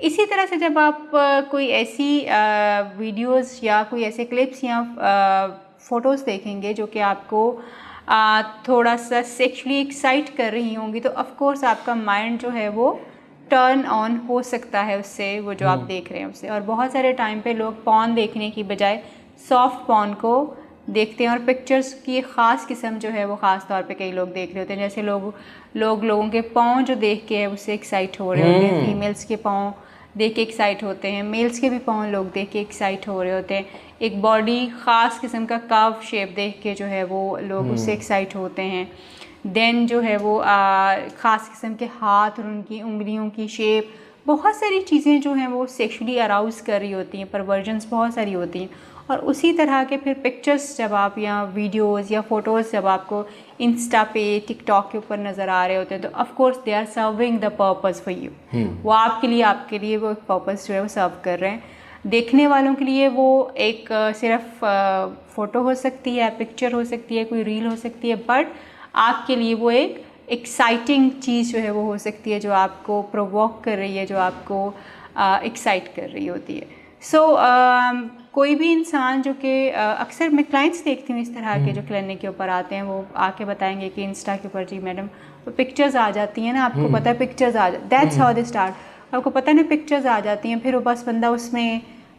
اسی طرح سے جب آپ کوئی ایسی ویڈیوز یا کوئی ایسے کلپس یا فوٹوز دیکھیں گے جو کہ آپ کو تھوڑا سا سیکشلی ایکسائٹ کر رہی ہوں گی تو آف کورس آپ کا مائنڈ جو ہے وہ ٹرن آن ہو سکتا ہے اس سے، وہ جو آپ دیکھ رہے ہیں اس سے. اور بہت سارے ٹائم پہ لوگ پون دیکھنے کی بجائے سافٹ پون کو دیکھتے ہیں، اور پکچرز کی ایک خاص قسم جو ہے وہ خاص طور پہ کئی لوگ دیکھ رہے ہوتے ہیں، جیسے لوگوں کے پاؤں جو دیکھ کے اس سے ایکسائٹ ہو رہے ہوتے ہیں، فیمیلز کے پاؤں دیکھ کے ایکسائٹ ہوتے ہیں، میلز کے بھی پاؤں لوگ دیکھ کے ایکسائٹ ہو رہے ہوتے ہیں، ایک باڈی خاص قسم کا کاو شیپ دیکھ کے جو ہے وہ لوگ اس سے ایکسائٹ ہوتے ہیں. دین جو ہے وہ خاص قسم کے ہاتھ اور ان کی انگلیوں کی شیپ، بہت ساری چیزیں جو ہیں وہ سیکشولی اراؤز کر رہی ہوتی ہیں، پرورژنس بہت ساری ہوتی ہیں. اور اسی طرح کے پھر پکچرز جب آپ یا ویڈیوز یا فوٹوز جب آپ کو انسٹا پہ ٹک ٹاک کے اوپر نظر آ رہے ہوتے ہیں تو of course they are serving the purpose for you. وہ آپ کے لیے وہ ایک پرپز جو ہے وہ سرو کر رہے ہیں. دیکھنے والوں کے لیے وہ ایک صرف فوٹو ہو سکتی ہے، پکچر ہو سکتی ہے، کوئی ریل ہو سکتی ہے، بٹ آپ کے لیے وہ ایک ایکسائٹنگ چیز جو ہے وہ ہو سکتی ہے جو آپ کو پرووک کر رہی ہے، جو آپ کو ایکسائٹ کر رہی ہوتی ہے. سو کوئی بھی انسان جو کہ اکثر میں کلائنٹس دیکھتی ہوں اس طرح کے جو کلینک کے اوپر آتے ہیں، وہ آ کے بتائیں گے کہ انسٹا کے اوپر جی میڈم وہ پکچرز آ جاتی ہیں نا، آپ کو پتہ ہے پکچرز آ جاتی، دیٹس ہاؤ دے اسٹارٹ. آپ کو پتہ ہے نا پکچرز آ جاتی ہیں، پھر وہ بس بندہ اس میں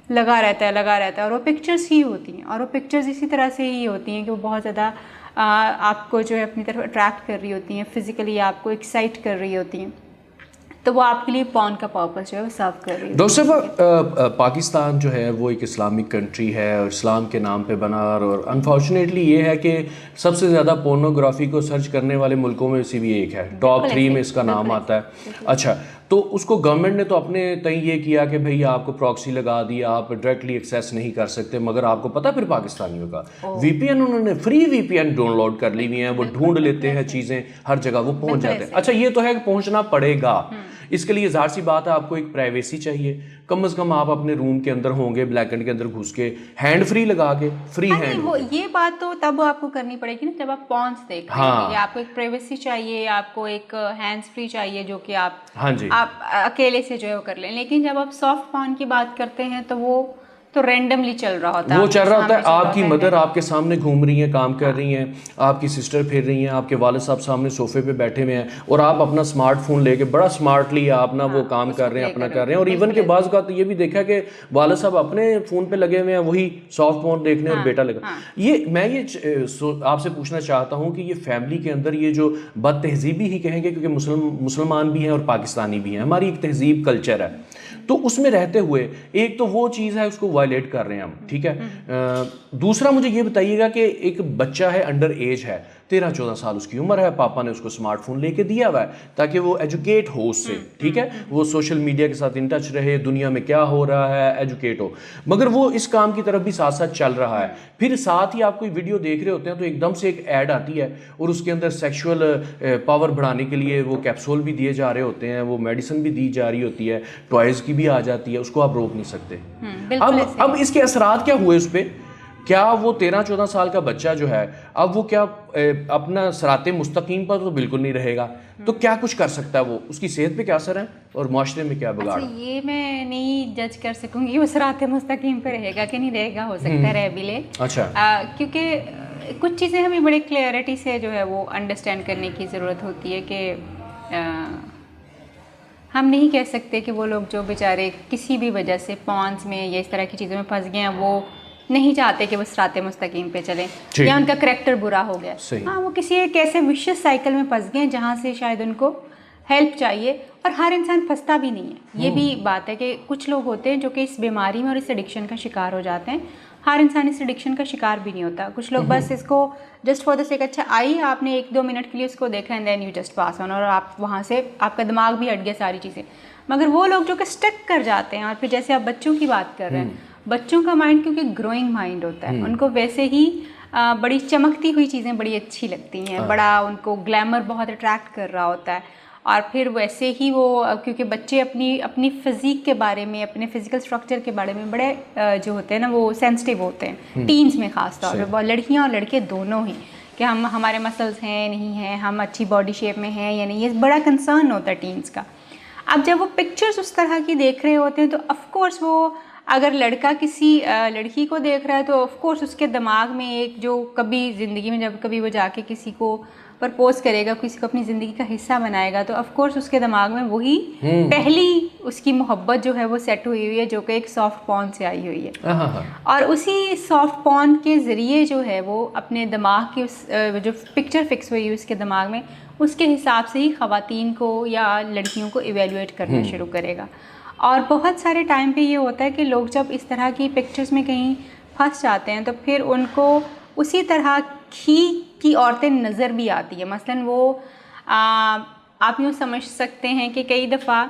لگا رہتا ہے اور وہ پکچرز ہی ہوتی ہیں، اور وہ پکچرز اسی طرح سے ہی ہوتی ہیں کہ وہ بہت زیادہ آپ کو جو ہے اپنی طرف اٹریکٹ کر رہی ہوتی ہیں، فزیکلی آپ کو ایکسائٹ کر رہی ہوتی ہیں، تو وہ آپ کے لیے پون کا پرپس جو ہے وہ سرو کر رہی ہے. ڈاکٹر صاحب، پاکستان جو ہے وہ ایک اسلامک کنٹری ہے اور اسلام کے نام پہ بنا، اور انفارچونیٹلی یہ ہے کہ سب سے زیادہ پورنوگرافی کو سرچ کرنے والے ملکوں میں سے بھی ایک ہے، ٹاپ 3 میں اس کا نام آتا ہے. اچھا، تو اس کو گورنمنٹ نے تو اپنے تئیں یہ کیا کہ بھئی آپ کو پراکسی لگا دی، آپ ڈائریکٹلی ایکسیس نہیں کر سکتے، مگر آپ کو پتہ پھر پاکستانیوں کا وی پی این، انہوں نے فری وی پی این ڈاؤن لوڈ کر لی ہوئی ہیں، وہ ڈھونڈ لیتے ہیں چیزیں ہر جگہ، وہ پہنچ جاتے ہیں. اچھا، یہ تو ہے کہ پہنچنا پڑے گا، اس کے لیے ظاہر سی بات ہے آپ کو ایک پرائیویسی چاہیے، کم از کم آپ اپنے روم کے اندر ہوں گے، بلیک اینڈ کے اندر گھس کے ہینڈ فری لگا کے فری ہینڈ. وہ یہ بات تو تب آپ کو کرنی پڑے گی نا جب آپ پونس دیکھ رہے ہیں، یا آپ کو ایک پرائیویسی چاہیے، آپ کو ایک ہینڈز فری چاہیے جو کہ آپ اکیلے سے جو ہے وہ کر لیں. لیکن جب آپ سافٹ پون کی بات کرتے ہیں تو وہ تو رینڈملی چل رہا ہوتا ہے، وہ چل رہا ہوتا ہے. آپ کی مدر آپ کے سامنے گھوم رہی ہیں، کام کر رہی ہیں، آپ کی سسٹر پھر رہی ہیں، آپ کے والد صاحب سامنے صوفے پہ بیٹھے ہوئے ہیں، اور آپ اپنا اسمارٹ فون لے کے بڑا اسمارٹلی آپ نا وہ کام کر رہے ہیں، اپنا کر رہے ہیں. اور ایون کے بعض کا تو یہ بھی دیکھا کہ والد صاحب اپنے فون پہ لگے ہوئے ہیں، وہی سافٹ فون دیکھنے، اور بیٹا لگا. میں یہ آپ سے پوچھنا چاہتا ہوں کہ یہ فیملی کے اندر یہ جو بد تہذیبی ہی کہیں گے، کیونکہ مسلمان بھی ہیں اور پاکستانی بھی ہیں، ہماری ایک تہذیب کلچر ہے، تو اس میں رہتے ہوئے ایک تو وہ چیز ہے اس کو وائلیٹ کر رہے ہیں ہم، ٹھیک ہے. دوسرا مجھے یہ بتائیے گا کہ ایک بچہ ہے، انڈر ایج ہے، 13-14 سال اس کی عمر ہے، پاپا نے اس کو اسمارٹ فون لے کے دیا ہوا ہے تاکہ وہ ایجوکیٹ ہو اس سے، ٹھیک ہے، وہ سوشل میڈیا کے ساتھ ان ٹچ رہے، دنیا میں کیا ہو رہا ہے ایجوکیٹ ہو، مگر وہ اس کام کی طرف بھی ساتھ ساتھ چل رہا ہے. پھر ساتھ ہی آپ کوئی ویڈیو دیکھ رہے ہوتے ہیں تو ایک دم سے ایک ایڈ آتی ہے اور اس کے اندر سیکشول پاور بڑھانے کے لیے وہ کیپسول بھی دیے جا رہے ہوتے ہیں، وہ میڈیسن بھی دی جا رہی ہوتی ہے، ٹوائز کی بھی آ جاتی ہے، اس کو آپ روک نہیں سکتے. اب اس کے اثرات کیا ہوئے اس پہ؟ کیا وہ 13-14 سال کا بچہ جو ہے اب وہ کیا اپنا صراط مستقیم پر تو بالکل نہیں رہے گا، تو کیا کچھ کر سکتا ہے وہ، اس کی صحت پہ کیا اثر ہے اور معاشرے میں کیا بگاڑ؟ یہ میں نہیں جج کر سکوں گی وہ صراط مستقیم پہ رہے گا کہ نہیں رہے گا، ہو سکتا ہے رہ بھی لے. اچھا، کیونکہ کچھ چیزیں ہمیں بڑے کلیئرٹی سے جو ہے وہ انڈرسٹینڈ کرنے کی ضرورت ہوتی ہے کہ ہم نہیں کہہ سکتے کہ وہ لوگ جو بیچارے کسی بھی وجہ سے پونس میں یا اس طرح کی چیزوں میں پھنس گئے ہیں وہ نہیں چاہتے کہ وہ صراط مستقیم پہ چلیں یا ان کا کریکٹر برا ہو گیا. ہاں، وہ کسی ایک ایسے وشیس سائیکل میں پھنس گئے ہیں جہاں سے شاید ان کو ہیلپ چاہیے. اور ہر انسان پھنستا بھی نہیں ہے، یہ بھی بات ہے کہ کچھ لوگ ہوتے ہیں جو کہ اس بیماری میں اور اس ایڈکشن کا شکار ہو جاتے ہیں. ہر انسان اس ایڈکشن کا شکار بھی نہیں ہوتا. کچھ لوگ بس اس کو جسٹ فار دا سیک، اچھا آئی آپ نے 1-2 منٹ کے لیے اس کو دیکھا and then you just pass on, اور آپ وہاں سے آپ کا دماغ بھی ہٹ گیا ساری چیزیں. مگر وہ لوگ جو کہ اسٹک کر جاتے ہیں، اور پھر جیسے آپ بچوں کی بات کر رہے ہیں، بچوں کا مائنڈ کیونکہ گروئنگ مائنڈ ہوتا ہے، ان کو ویسے ہی بڑی چمکتی ہوئی چیزیں بڑی اچھی لگتی ہیں، بڑا ان کو گلیمر بہت اٹریکٹ کر رہا ہوتا ہے. اور پھر ویسے ہی وہ کیونکہ بچے اپنی فزیک کے بارے میں، اپنے فزیکل اسٹرکچر کے بارے میں بڑے جو ہوتے ہیں نا وہ سینسٹیو ہوتے ہیں، ٹینز میں خاص طور پہ، لڑکیاں اور لڑکے دونوں ہی، کہ ہمارے مسلز ہیں نہیں ہیں، ہم اچھی باڈی شیپ میں ہیں یا نہیں، یہ بڑا کنسرن ہوتا ہے ٹینز کا. اب جب وہ پکچرز اس طرح کی دیکھ رہے ہوتے ہیں تو آف کورس وہ اگر لڑکا کسی لڑکی کو دیکھ رہا ہے تو آف کورس اس کے دماغ میں ایک جو کبھی زندگی میں جب کبھی وہ جا کے کسی کو پرپوز کرے گا, کسی کو اپنی زندگی کا حصہ بنائے گا, تو آف کورس اس کے دماغ میں وہی پہلی اس کی محبت جو ہے وہ سیٹ ہوئی ہوئی ہے, جو کہ ایک سافٹ پون سے آئی ہوئی ہے. اور اسی سافٹ پون کے ذریعے جو ہے وہ اپنے دماغ کی اس جو پکچر فکس ہوئی اس کے دماغ میں, اس کے حساب سے ہی خواتین کو یا لڑکیوں کو ایویلویٹ کرنا شروع کرے گا. اور بہت سارے ٹائم پہ یہ ہوتا ہے کہ لوگ جب اس طرح کی پکچرز میں کہیں پھنس جاتے ہیں تو پھر ان کو اسی طرح کی عورتیں نظر بھی آتی ہیں. مثلاً وہ آپ یوں سمجھ سکتے ہیں کہ کئی دفعہ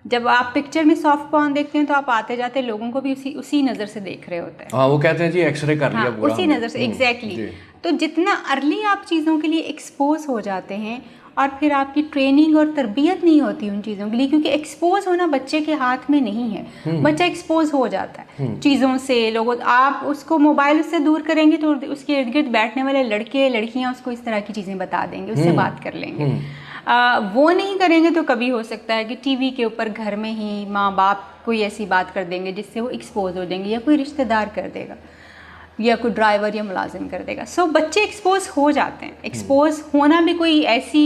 جب آپ پکچر میں سافٹ پون دیکھتے ہیں تو آپ آتے جاتے لوگوں کو بھی اسی نظر سے دیکھ رہے ہوتے ہیں. ہاں, وہ کہتے ہیں جی ایکس رے کر لیا پورا, اسی نظر سے ایگزیکٹلی. تو جتنا ارلی آپ چیزوں کے لیے ایکسپوز ہو جاتے ہیں اور پھر آپ کی ٹریننگ اور تربیت نہیں ہوتی ان چیزوں کے لیے, کیونکہ ایکسپوز ہونا بچے کے ہاتھ میں نہیں ہے. بچہ ایکسپوز ہو جاتا ہے چیزوں سے, لوگوں, آپ اس کو موبائل سے دور کریں گے تو اس کے ارد گرد بیٹھنے والے لڑکے لڑکیاں اس کو اس طرح کی چیزیں بتا دیں گے, اس سے بات کر لیں گے. وہ نہیں کریں گے تو کبھی ہو سکتا ہے کہ ٹی وی کے اوپر گھر میں ہی ماں باپ کوئی ایسی بات کر دیں گے جس سے وہ ایکسپوز ہو جائیں گے, یا کوئی رشتہ دار کر دے گا, یا کوئی ڈرائیور یا ملازم کر دے گا. سو بچے ایکسپوز ہو جاتے ہیں. ایکسپوز ہونا بھی کوئی ایسی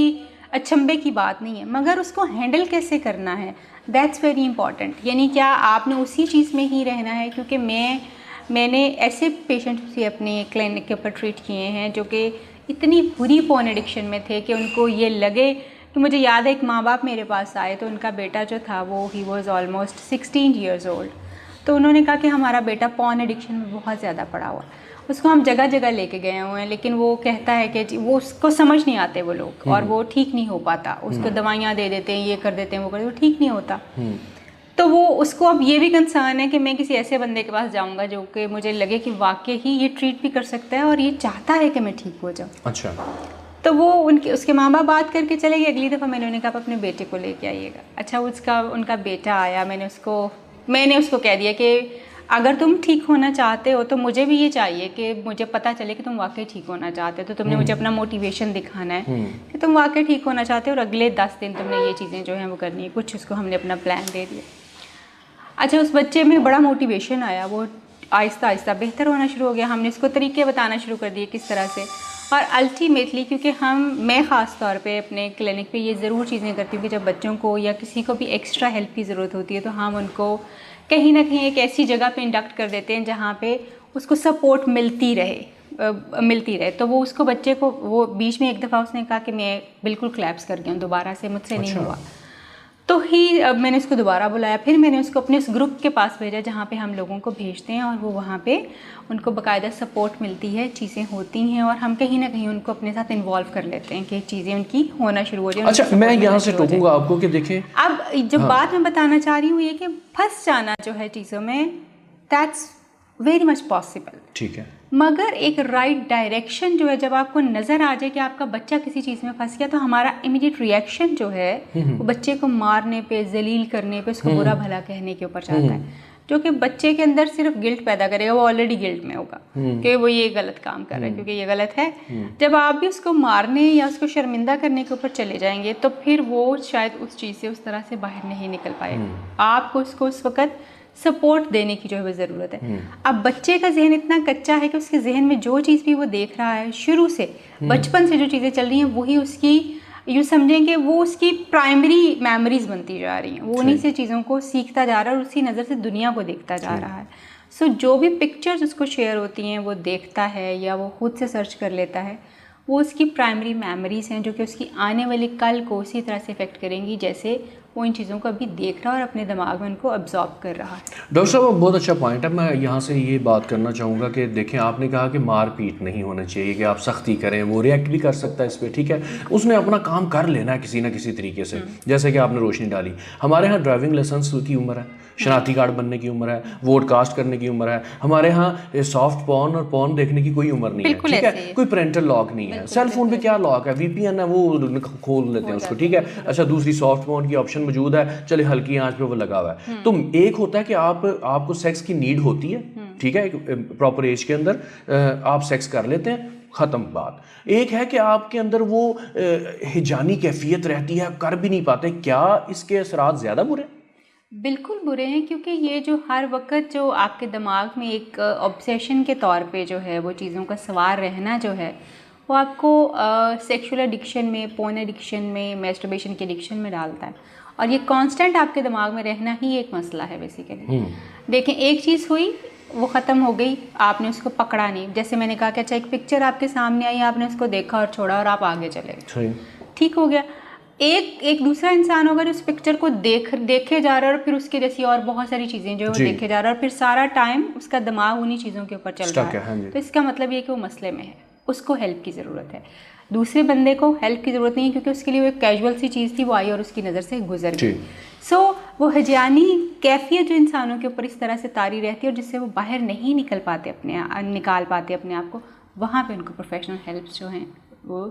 اچھمبے کی بات نہیں ہے, مگر اس کو ہینڈل کیسے کرنا ہے, دیٹس ویری امپورٹنٹ. یعنی کیا آپ نے اسی چیز میں ہی رہنا ہے, کیونکہ میں نے ایسے پیشنٹس بھی اپنے کلینک کے اوپر ٹریٹ کیے ہیں جو کہ اتنی بری پون ایڈکشن میں تھے کہ ان کو یہ لگے کہ, مجھے یاد ہے ایک ماں باپ میرے پاس آئے تو ان کا بیٹا جو تھا وہ he was almost 16 years old. تو انہوں نے کہا کہ ہمارا بیٹا پون ایڈکشن میں بہت زیادہ پڑا ہوا, اس کو ہم جگہ جگہ لے کے گئے ہوئے ہیں, لیکن وہ کہتا ہے کہ وہ اس کو سمجھ نہیں آتے وہ لوگ, اور وہ ٹھیک نہیں ہو پاتا. اس کو دوائیاں دے دیتے ہیں, یہ کر دیتے ہیں, وہ کر دیتے ہیں, وہ ٹھیک نہیں ہوتا. تو وہ اس کو اب یہ بھی کنسرن ہے کہ میں کسی ایسے بندے کے پاس جاؤں گا جو کہ مجھے لگے کہ واقعی ہی یہ ٹریٹ بھی کر سکتا ہے اور یہ چاہتا ہے کہ میں ٹھیک ہو جاؤں. اچھا. تو وہ اس کے ماں باپ بات کر کے چلے گئے. اگلی دفعہ میں نے انہیں کہا آپ اپنے بیٹے کو لے کے آئیے گا. اچھا, ان کا بیٹا آیا. میں نے اس کو کہہ دیا کہ اگر تم ٹھیک ہونا چاہتے ہو تو مجھے بھی یہ چاہیے کہ مجھے پتہ چلے کہ تم واقعی ٹھیک ہونا چاہتے ہو, تو تم نے مجھے اپنا موٹیویشن دکھانا ہے کہ تم واقعی ٹھیک ہونا چاہتے ہو, اور اگلے 10 دن تم نے یہ چیزیں جو ہیں وہ کرنی ہے. کچھ اس کو ہم نے اپنا پلان دے دیا. اچھا, اس بچے میں بڑا موٹیویشن آیا, وہ آہستہ آہستہ بہتر ہونا شروع ہو گیا. ہم نے اس کو طریقے بتانا شروع کر دیے کس طرح سے, اور الٹیمیٹلی کیونکہ میں خاص طور پہ اپنے کلینک پہ یہ ضرور چیزیں کرتی ہوں کہ جب بچوں کو یا کسی کو بھی ایکسٹرا ہیلپ کی ضرورت ہوتی ہے تو ہم ان کو کہیں نہ کہیں ایک ایسی جگہ پہ انڈکٹ کر دیتے ہیں جہاں پہ اس کو سپورٹ ملتی رہے. تو وہ اس کو بچے کو, وہ بیچ میں ایک دفعہ اس نے کہا کہ میں بالکل کلیپس کر گیا ہوں, دوبارہ سے مجھ سے نہیں ہوا. تو میں نے اس کو دوبارہ بلایا. پھر میں نے اس کو اپنے اس گروپ کے پاس بھیجا جہاں پہ ہم لوگوں کو بھیجتے ہیں, اور وہ وہاں پہ ان کو باقاعدہ سپورٹ ملتی ہے, چیزیں ہوتی ہیں, اور ہم کہیں نہ کہیں ان کو اپنے ساتھ انوالو کر لیتے ہیں کہ چیزیں ان کی ہونا شروع ہو جائیں. اچھا, میں یہاں سے ٹوکوں گا آپ کو کہ دیکھیں, اب جو بات میں بتانا چاہ رہی ہوں یہ کہ پھنس جانا جو ہے چیزوں میں, دیٹس ویری مچ پاسبل. ٹھیک ہے, مگر ایک رائٹ ڈائریکشن جو ہے, جب آپ کو نظر آ جائے کہ آپ کا بچہ کسی چیز میں پھنس گیا تو ہمارا امیڈیٹ ریئیکشن جو ہے وہ بچے کو مارنے پہ, ذلیل کرنے پہ, اس کو برا بھلا کہنے کے اوپر جاتا ہے, جو کہ بچے کے اندر صرف گلٹ پیدا کرے گا. وہ آلریڈی گلٹ میں ہوگا کہ وہ یہ غلط کام کر رہا ہے کیونکہ یہ غلط ہے. جب آپ بھی اس کو مارنے یا اس کو شرمندہ کرنے کے اوپر چلے جائیں گے تو پھر وہ شاید اس چیز سے اس طرح سے باہر نہیں نکل پائے. آپ کو اس کو اس وقت سپورٹ دینے کی جو ہے وہ ضرورت ہے. اب بچے کا ذہن اتنا کچا ہے کہ اس کے ذہن میں جو چیز بھی وہ دیکھ رہا ہے شروع سے, بچپن سے جو چیزیں چل رہی ہیں وہی اس کی, یوں سمجھیں کہ وہ اس کی پرائمری میموریز بنتی جا رہی ہیں. وہ انہی سے چیزوں کو سیکھتا جا رہا ہے اور اسی نظر سے دنیا کو دیکھتا جا رہا ہے. سو جو بھی پکچرز اس کو شیئر ہوتی ہیں وہ دیکھتا ہے یا وہ خود سے سرچ کر لیتا ہے, وہ اس کی پرائمری میموریز ہیں جو کہ اس کی آنے والے کل کو اسی طرح سے افیکٹ کریں گی جیسے وہ ان چیزوں کو ابھی دیکھ رہا ہے اور اپنے دماغ میں ان کو ابزارب کر رہا ہے. ڈاکٹر صاحب بہت اچھا پوائنٹ ہے. میں یہاں سے یہ بات کرنا چاہوں گا کہ دیکھیں, آپ نے کہا کہ مار پیٹ نہیں ہونا چاہیے, کہ آپ سختی کریں, وہ ریئیکٹ بھی کر سکتا ہے اس پہ, ٹھیک ہے, اس نے اپنا کام کر لینا ہے کسی نہ کسی طریقے سے. جیسے کہ آپ نے روشنی ڈالی, ہمارے ہاں ڈرائیونگ لائسنس کی عمر ہے, شناختی کارڈ بننے کی عمر ہے, ووٹ کاسٹ کرنے کی عمر ہے. ہمارے ہاں سافٹ پون اور پون دیکھنے کی کوئی عمر نہیں ہے, ٹھیک ہے, کوئی پرینٹل لاک نہیں ہے. سیل فون پہ کیا لاک ہے, وی پی این ہے, وہ کھول لیتے ہیں اس کو, ٹھیک ہے. اچھا, دوسری سافٹ پون کی آپشن موجود ہے, چلے ہلکی آنچ پہ وہ لگا ہوا ہے. تو ایک ہوتا ہے کہ آپ کو سیکس کی نیڈ ہوتی ہے, ٹھیک ہے, پراپر ایج کے اندر آپ سیکس کر لیتے ہیں, ختم بات. ایک ہے کہ آپ کے اندر وہ ہجانی کیفیت رہتی ہے, آپ کر بھی نہیں پاتے, کیا اس کے اثرات زیادہ برے ہیں؟ بالکل برے ہیں، کیونکہ یہ جو ہر وقت جو آپ کے دماغ میں ایک آبسیشن کے طور پہ جو ہے وہ چیزوں کا سوار رہنا جو ہے وہ آپ کو سیکشول ایڈکشن میں، پورن ایڈکشن میں، میسٹربیشن کے ایڈکشن میں ڈالتا ہے. اور یہ کانسٹنٹ آپ کے دماغ میں رہنا ہی ایک مسئلہ ہے بیسیکلی. دیکھیں ایک چیز ہوئی وہ ختم ہو گئی، آپ نے اس کو پکڑا نہیں. جیسے میں نے کہا کہ اچھا ایک پکچر آپ کے سامنے آئی، آپ نے اس کو دیکھا اور چھوڑا اور آپ آگے چلے گئے، ٹھیک ہو گیا. ایک دوسرا انسان ہوگا جو اس پکچر کو دیکھے جا رہا ہے اور پھر اس کی جیسی اور بہت ساری چیزیں جو ہے وہ دیکھے جا رہا ہے اور پھر سارا ٹائم اس کا دماغ انہی چیزوں کے اوپر چل رہا ہے. تو اس کا مطلب یہ کہ وہ مسئلے میں ہے، اس کو ہیلپ کی ضرورت ہے. دوسرے بندے کو ہیلپ کی ضرورت نہیں ہے کیونکہ اس کے لیے وہ ایک کیجول سی چیز تھی، وہ آئی اور اس کی نظر سے گزر گئی. سو وہ ہجانی کیفیت جو انسانوں کے اوپر اس طرح سے طاری رہتی ہے اور جس سے وہ باہر نہیں نکال پاتے اپنے آپ کو، وہاں پہ ان کو پروفیشنل ہیلپس جو ہیں وہ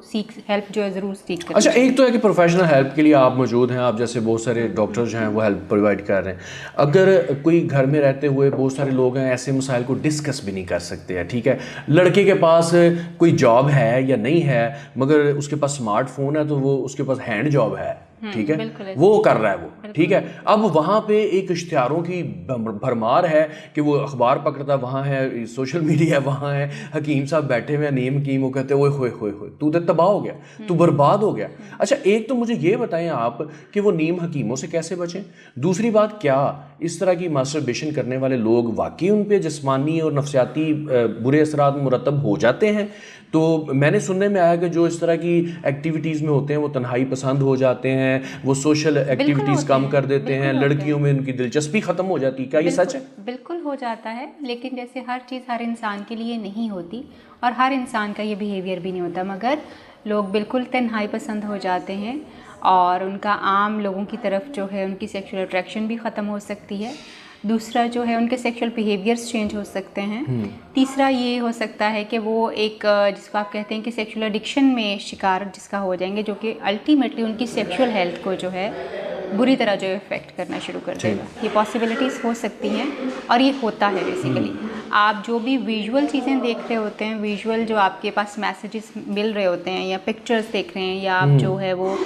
ہیلپ جو ہے ضرور سیکھ کریں. اچھا ایک تو ہے کہ پروفیشنل ہیلپ کے لیے آپ موجود ہیں، آپ جیسے بہت سارے ڈاکٹر جو ہیں وہ ہیلپ پرووائڈ کر رہے ہیں. اگر کوئی گھر میں رہتے ہوئے بہت سارے لوگ ہیں ایسے مسائل کو ڈسکس بھی نہیں کر سکتے ہیں، ٹھیک ہے، لڑکے کے پاس کوئی جاب ہے یا نہیں ہے مگر اس کے پاس اسمارٹ فون ہے تو وہ اس کے پاس ہینڈ جاب ہے، ٹھیک ہے، وہ کر رہا ہے وہ، ٹھیک ہے. اب وہاں پہ ایک اشتہاروں کی بھرمار ہے کہ وہ اخبار پکڑتا ہے، وہاں ہے سوشل میڈیا، وہاں ہے حکیم صاحب بیٹھے ہوئے ہیں، نیم حکیم، وہ کہتے ہیں اوئے ہوئے ہوئے ہوئے تو تباہ ہو گیا، تو برباد ہو گیا. اچھا ایک تو مجھے یہ بتائیں آپ کہ وہ نیم حکیموں سے کیسے بچیں. دوسری بات، کیا اس طرح کی ماسٹربیشن کرنے والے لوگ واقعی ان پہ جسمانی اور نفسیاتی برے اثرات مرتب ہو جاتے ہیں؟ تو میں نے سننے میں آیا کہ جو اس طرح کی ایکٹیویٹیز میں ہوتے ہیں وہ تنہائی پسند ہو جاتے ہیں، وہ سوشل ایکٹیویٹیز کم کر دیتے ہیں، لڑکیوں میں ان کی دلچسپی ختم ہو جاتی ہے. کیا یہ سچ ہے؟ بالکل ہو جاتا ہے، لیکن جیسے ہر چیز ہر انسان کے لیے نہیں ہوتی اور ہر انسان کا یہ بیہیویئر بھی نہیں ہوتا، مگر لوگ بالکل تنہائی پسند ہو جاتے ہیں اور ان کا عام لوگوں کی طرف جو ہے ان کی سیکشول اٹریکشن بھی ختم ہو سکتی ہے. دوسرا جو ہے ان کے سیکشول بیہیویئرس چینج ہو سکتے ہیں. تیسرا یہ ہو سکتا ہے کہ وہ ایک جس کو آپ کہتے ہیں کہ سیکشول ایڈکشن میں شکار جس کا ہو جائیں گے، جو کہ الٹیمیٹلی ان کی سیکشول ہیلتھ کو جو ہے بری طرح جو افیکٹ کرنا شروع کر دے گا. یہ پاسبلٹیز ہو سکتی ہیں اور یہ ہوتا ہے بیسیکلی. آپ جو بھی ویژول چیزیں دیکھ رہے ہوتے ہیں، ویژول جو آپ کے پاس میسیجز مل رہے ہوتے ہیں یا پکچرز دیکھ رہے ہیں یا آپ جو ہے وہ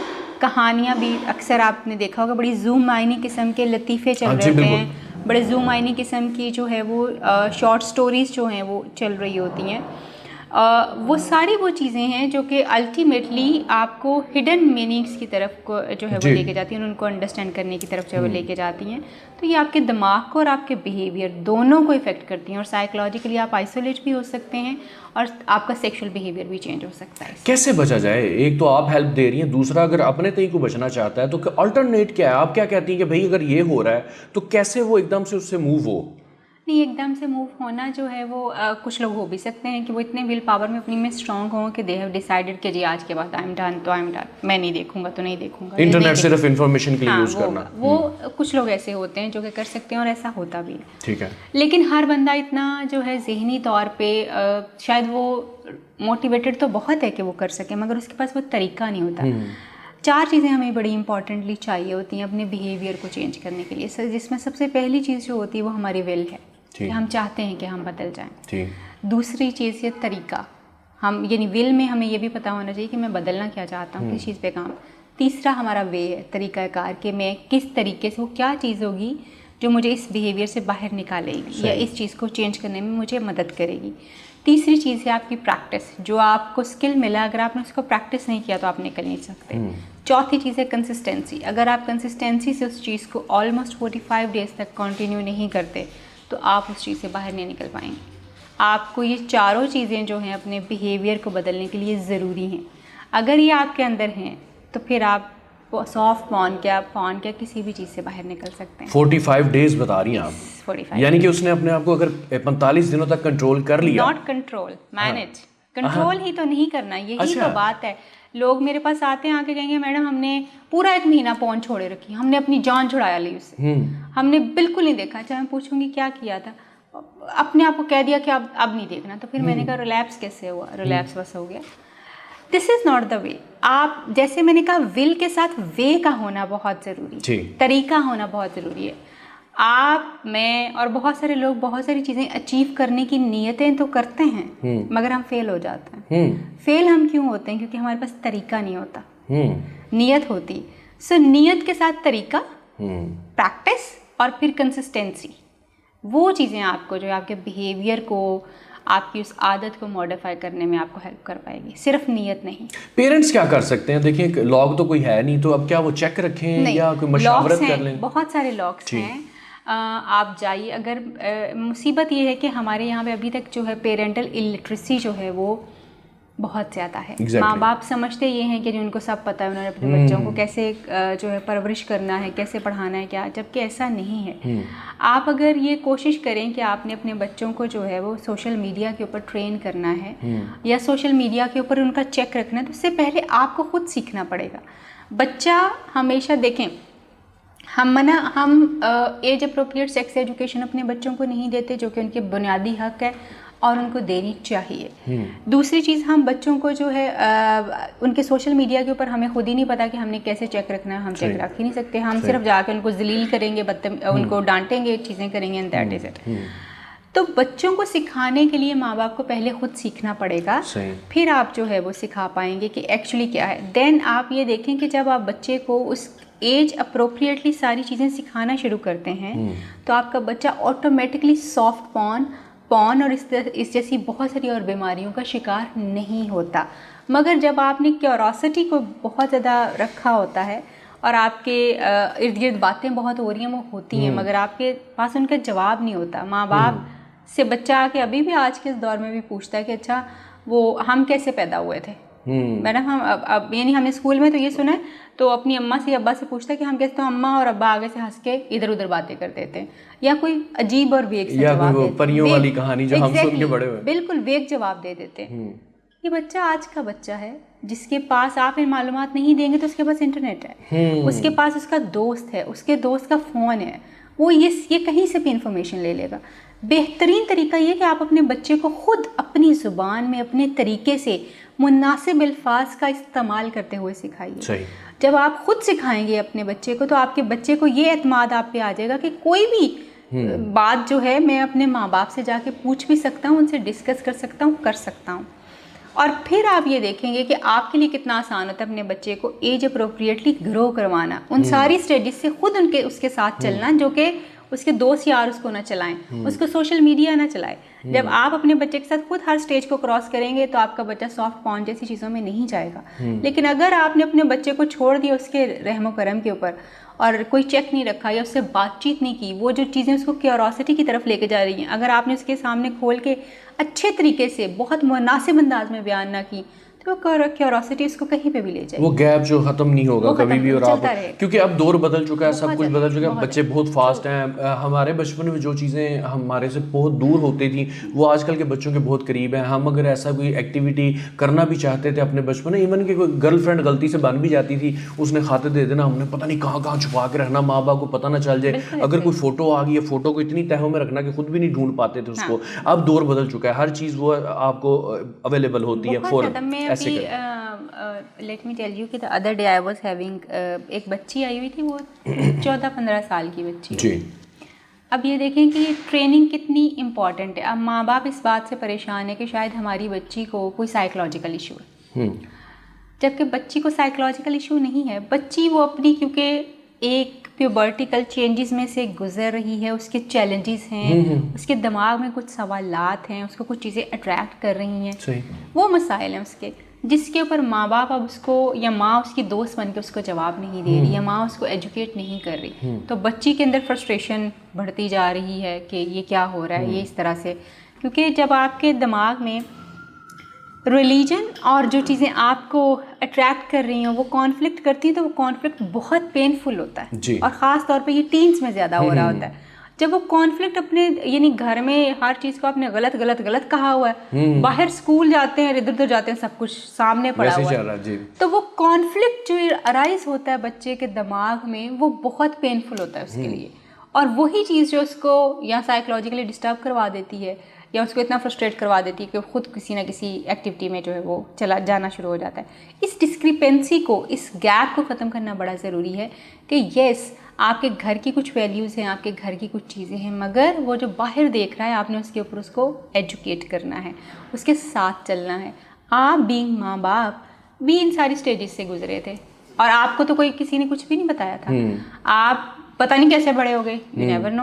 کہانیاں بھی اکثر آپ نے دیکھا ہوگا، بڑی زوم آئینی قسم کے لطیفے چل رہے ہوتے ہیں، بڑے زوم آئینی قسم کی جو ہے وہ شارٹ سٹوریز جو ہیں وہ چل رہی ہوتی ہیں. وہ ساری وہ چیزیں ہیں جو کہ الٹیمیٹلی آپ کو ہڈن میننگس کی طرف کو جو ہے وہ لے کے جاتی ہیں، ان کو انڈرسٹینڈ کرنے کی طرف جو ہے وہ لے کے جاتی ہیں. تو یہ آپ کے دماغ کو اور آپ کے بیہیویئر دونوں کو افیکٹ کرتی ہیں اور سائیکولوجیکلی آپ آئسولیٹ بھی ہو سکتے ہیں اور آپ کا سیکشل بیہیویئر بھی چینج ہو سکتا ہے. کیسے بچا جائے؟ ایک تو آپ ہیلپ دے رہی ہیں، دوسرا اگر اپنے تئیں کو بچنا چاہتا ہے تو آلٹرنیٹ کیا ہے؟ آپ کیا کہتی ہیں کہ بھائی اگر یہ ہو رہا ہے تو کیسے وہ ایک دم سے اس سے موو ہو؟ نہیں، ایک دم سے موو ہونا جو ہے وہ کچھ لوگ ہو بھی سکتے ہیں کہ وہ اتنے ول پاور میں اپنی میں اسٹرانگ ہوں کہ دے ہیو ڈیسائیڈڈ کہ جی آج کے بعد آئی ایم ڈن تو آئی ایم ڈن، میں نہیں دیکھوں گا تو نہیں دیکھوں گا. انٹرنیٹ صرف انفارمیشن کے لیے یوز کرنا، وہ کچھ لوگ ایسے ہوتے ہیں جو کہ کر سکتے ہیں اور ایسا ہوتا بھی ہے. ٹھیک ہے. لیکن ہر بندہ اتنا جو ہے ذہنی طور پہ شاید وہ موٹیویٹڈ تو بہت ہے کہ وہ کر سکے مگر اس کے پاس وہ طریقہ نہیں ہوتا. 4 چیزیں ہمیں بڑی امپورٹنٹلی چاہیے ہوتی ہیں اپنے بیہیویئر کو چینج کرنے کے لیے، جس میں سب سے پہلی چیز جو ہوتی ہے وہ ہماری ول ہے کہ ہم چاہتے ہیں کہ ہم بدل جائیں. دوسری چیز یہ طریقہ، ہم یعنی ول میں ہمیں یہ بھی پتہ ہونا چاہیے کہ میں بدلنا کیا چاہتا ہوں، کس چیز پہ کام. تیسرا ہمارا وے ہے، طریقہ کار، کہ میں کس طریقے سے، وہ کیا چیز ہوگی جو مجھے اس بیہیویئر سے باہر نکالے گی یا اس چیز کو چینج کرنے میں مجھے مدد کرے گی. تیسری چیز ہے آپ کی پریکٹس، جو آپ کو اسکل ملا اگر آپ نے اس کو پریکٹس نہیں کیا تو آپ نکل نہیں سکتے. چوتھی چیز ہے کنسسٹینسی، اگر آپ کنسسٹینسی سے اس چیز کو آلموسٹ 45 ڈیز تک کنٹینیو نہیں کرتے تو آپ اس چیز سے باہر نہیں نکل پائیں گے. آپ کو یہ چاروں چیزیں جو ہیں اپنے بیہیویئر کو بدلنے کے لیے ضروری ہیں. اگر یہ آپ کے اندر ہیں تو پھر آپ سافٹ پون کیا کسی بھی چیز سے باہر نکل سکتے ہیں. 45 ڈیز بتا رہی ہیں آپ؟ 45، یعنی کہ اس نے اپنے آپ کو اگر 45 دنوں تک کنٹرول کر لیا. Not control, manage. کنٹرول ہی تو نہیں کرنا، یہی تو بات ہے. لوگ میرے پاس آتے ہیں، آ کے کہیں گے میڈم ہم نے پورا 1 مہینہ پون چھوڑے رکھی، ہم نے اپنی جان چھڑایا لی اس سے، ہم نے بالکل نہیں دیکھا. اچھا میں پوچھوں گی کیا کیا تھا؟ اپنے آپ کو کہہ دیا کہ اب نہیں دیکھنا. تو پھر میں نے کہا ریلیپس کیسے ہوا؟ ریلیپس بس ہو گیا. دس از ناٹ دا وے. آپ جیسے میں نے کہا ول کے ساتھ وے کا ہونا بہت ضروری ہے، طریقہ ہونا بہت ضروری ہے. آپ میں اور بہت سارے لوگ بہت ساری چیزیں اچیو کرنے کی نیتیں تو کرتے ہیں مگر ہم فیل ہو جاتے ہیں. فیل ہم کیوں ہوتے ہیں؟ کیونکہ ہمارے پاس طریقہ نہیں ہوتا, نیت ہوتی. سو نیت کے ساتھ طریقہ, پریکٹس اور پھر کنسسٹینسی, وہ چیزیں آپ کو جو ہے آپ کے بیہیویئر کو, آپ کی اس عادت کو موڈیفائی کرنے میں آپ کو ہیلپ کر پائے گی, صرف نیت نہیں. پیرنٹس کیا کر سکتے ہیں؟ دیکھیں لاگ تو کوئی ہے نہیں, تو اب کیا وہ چیک رکھیں یا کوئی مشاورت کر لیں؟ بہت سارے لاگس ہیں, آپ جائیے. اگر مصیبت یہ ہے کہ ہمارے یہاں پہ ابھی تک جو ہے پیرنٹل الٹریسی جو ہے وہ بہت زیادہ ہے. ماں باپ سمجھتے یہ ہیں کہ ان کو سب پتہ ہے, انہوں نے اپنے بچوں کو کیسے جو ہے پرورش کرنا ہے, کیسے پڑھانا ہے, کیا, جبکہ ایسا نہیں ہے. آپ اگر یہ کوشش کریں کہ آپ نے اپنے بچوں کو جو ہے وہ سوشل میڈیا کے اوپر ٹرین کرنا ہے یا سوشل میڈیا کے اوپر ان کا چیک رکھنا ہے, تو اس سے پہلے آپ کو خود سیکھنا پڑے گا. بچہ ہمیشہ دیکھیں, ہم ایج اپروپریٹ سیکس ایجوکیشن اپنے بچوں کو نہیں دیتے, جو کہ ان کے بنیادی حق ہے اور ان کو دینی چاہیے. دوسری چیز, ہم بچوں کو جو ہے ان کے سوشل میڈیا کے اوپر ہمیں خود ہی نہیں پتا کہ ہم نے کیسے چیک رکھنا ہے, ہم چیک رکھ ہی نہیں سکتے. ہم صرف جا کے ان کو ذلیل کریں گے, ان کو ڈانٹیں گے, چیزیں کریں گے, اینڈ دیٹ از اٹ. تو بچوں کو سکھانے کے لیے ماں باپ کو پہلے خود سیکھنا پڑے گا, پھر آپ جو ہے وہ سکھا پائیں گے کہ ایکچولی کیا ہے. دین آپ یہ دیکھیں کہ جب آپ بچے کو اس ایج اپروپریٹلی ساری چیزیں سکھانا شروع کرتے ہیں تو آپ کا بچہ آٹومیٹکلی سافٹ پون اور اس جیسی بہت ساری اور بیماریوں کا شکار نہیں ہوتا. مگر جب آپ نے کیوروسٹی کو بہت زیادہ رکھا ہوتا ہے اور آپ کے ارد گرد باتیں بہت ہو رہی ہیں, وہ ہوتی ہیں, مگر آپ کے پاس ان کا جواب نہیں ہوتا. ماں باپ سے بچہ آ کے ابھی بھی آج کے اس دور میں بھی پوچھتا ہے کہ اچھا وہ ہم کیسے پیدا ہوئے تھے. میڈم ہم اب یعنی ہم نے اسکول میں تو یہ سنا ہے, تو اپنی اماں سے ابا سے پوچھتا ہے کہ ہم کیسے, تو اماں اور ابا آگے سے ہنس کے ادھر ادھر باتیں کر دیتے ہیں, یا کوئی عجیب اور ویگ سے جواب دیتے ہیں, پریوں والی کہانی جو ہم سن کے بڑے ہوئے, بالکل ویگ جواب دے دیتے ہیں. یہ بچہ آج کا بچہ ہے جس کے پاس آپ ان معلومات نہیں دیں گے تو اس کے پاس انٹرنیٹ ہے, اس کے پاس اس کا دوست ہے, اس کے دوست کا فون ہے, وہ یہ کہیں سے بھی انفارمیشن لے لے گا. بہترین طریقہ یہ کہ آپ اپنے بچے کو خود اپنی زبان میں اپنے طریقے سے مناسب الفاظ کا استعمال کرتے ہوئے سکھائیے. جب آپ خود سکھائیں گے اپنے بچے کو تو آپ کے بچے کو یہ اعتماد آپ پہ آ جائے گا کہ کوئی بھی بات جو ہے میں اپنے ماں باپ سے جا کے پوچھ بھی سکتا ہوں, ان سے ڈسکس کر سکتا ہوں, کر سکتا ہوں. اور پھر آپ یہ دیکھیں گے کہ آپ کے لیے کتنا آسان ہوتا ہے اپنے بچے کو ایج اپروپریٹلی گرو کروانا, ان ساری اسٹیجز سے خود اس کے ساتھ چلنا, جو کہ اس کے دوست یار اس کو نہ چلائیں, اس کو سوشل میڈیا نہ چلائے. جب آپ اپنے بچے کے ساتھ خود ہر اسٹیج کو کراس کریں گے تو آپ کا بچہ سافٹ پون جیسی چیزوں میں نہیں جائے گا. لیکن اگر آپ نے اپنے بچے کو چھوڑ دیا اس کے رحم و کرم کے اوپر اور کوئی چیک نہیں رکھا یا اس سے بات چیت نہیں کی, وہ جو چیزیں اس کو کیوروسٹی کی طرف لے کے جا رہی ہیں, اگر آپ نے اس کے سامنے کھول کے اچھے طریقے سے بہت مناسب انداز میں بیان نہ کی, تو کیوروسٹی اس کو کہیں پہ بھی لے جائے. وہ گیپ جو ختم نہیں ہوگا کبھی بھی. اور آپ کیونکہ اب دور بدل چکا ہے, سب کچھ بدل چکا ہے, بچے بہت فاسٹ ہیں. ہمارے بچپن میں جو چیزیں ہمارے سے بہت دور ہوتی تھیں وہ آج کل کے بچوں کے بہت قریب ہیں. ہم اگر ایسا کوئی ایکٹیویٹی کرنا بھی چاہتے تھے اپنے بچپن میں, ایون کہ کوئی گرل فرینڈ غلطی سے بن بھی جاتی تھی, اس نے خاطر دے دینا, ہم نے پتہ نہیں کہاں چھپا کے رکھنا, ماں باپ کو پتہ نہ چل جائے. اگر کوئی فوٹو آ گئی ہے, فوٹو کو اتنی تہوں میں رکھنا کہ خود بھی نہیں ڈھونڈ پاتے تھے اس کو. اب دور بدل چکا ہے, ہر چیز وہ آپ کو اویلیبل ہوتی ہے فوراً. ایسے لیٹ می ٹیل یو کہ other day I was having, ایک بچی آئی ہوئی تھی, وہ 14-15 سال کی بچی. جی. اب یہ دیکھیں کہ ٹریننگ کتنی امپورٹنٹ ہے. اب ماں باپ اس بات سے پریشان ہے کہ شاید ہماری بچی کو کوئی سائیکلوجیکل ایشو ہے, جبکہ بچی کو سائیکلوجیکل ایشو نہیں ہے. بچی وہ اپنی کیونکہ ایک پیوبرٹیکل چینجز میں سے گزر رہی ہے, اس کے چیلنجز ہیں, اس کے دماغ میں کچھ سوالات ہیں, اس کو کچھ چیزیں اٹریکٹ کر رہی ہیں, وہ مسائل ہیں اس کے, جس کے اوپر ماں باپ اب اس کو, یا ماں اس کی دوست بن کے اس کو جواب نہیں دے رہی, یا ماں اس کو ایجوکیٹ نہیں کر رہی. تو بچی کے اندر فرسٹریشن بڑھتی جا رہی ہے کہ یہ کیا ہو رہا ہے, یہ اس طرح سے. کیونکہ جب آپ کے دماغ میں ریلیجن اور جو چیزیں آپ کو اٹریکٹ کر رہی ہیں وہ کانفلکٹ کرتی ہیں, تو وہ کانفلکٹ بہت پینفل ہوتا ہے. اور خاص طور پہ یہ ٹینس میں زیادہ ہو رہا ہوتا ہے. جب وہ کانفلکٹ اپنے یعنی گھر میں ہر چیز کو آپ نے غلط کہا ہوا ہے, باہر اسکول جاتے ہیں, ادھر ادھر جاتے ہیں, سب کچھ سامنے پڑا ہوا ہے, تو وہ کانفلکٹ جو ارائز ہوتا ہے بچے کے دماغ میں وہ بہت پینفل ہوتا ہے اس کے لیے. اور وہی چیز جو اس کو یا سائیکلوجیکلی ڈسٹرب کروا دیتی ہے یا اس کو اتنا فرسٹریٹ کروا دیتی ہے کہ خود کسی نہ کسی ایکٹیویٹی میں جو ہے وہ چلا جانا شروع ہو جاتا ہے. اس ڈسکریپنسی کو, اس گیپ کو ختم کرنا بڑا ضروری ہے کہ یس آپ کے گھر کی کچھ ویلیوز ہیں, آپ کے گھر کی کچھ چیزیں ہیں, مگر وہ جو باہر دیکھ رہا ہے آپ نے اس کے اوپر اس کو ایجوکیٹ کرنا ہے, اس کے ساتھ چلنا ہے. آپ بینگ ماں باپ بھی ان ساری سٹیجز سے گزرے تھے, اور آپ کو تو کوئی کسی نے کچھ بھی نہیں بتایا تھا, آپ پتہ نہیں کیسے بڑے ہو گئے, یو نیور نو.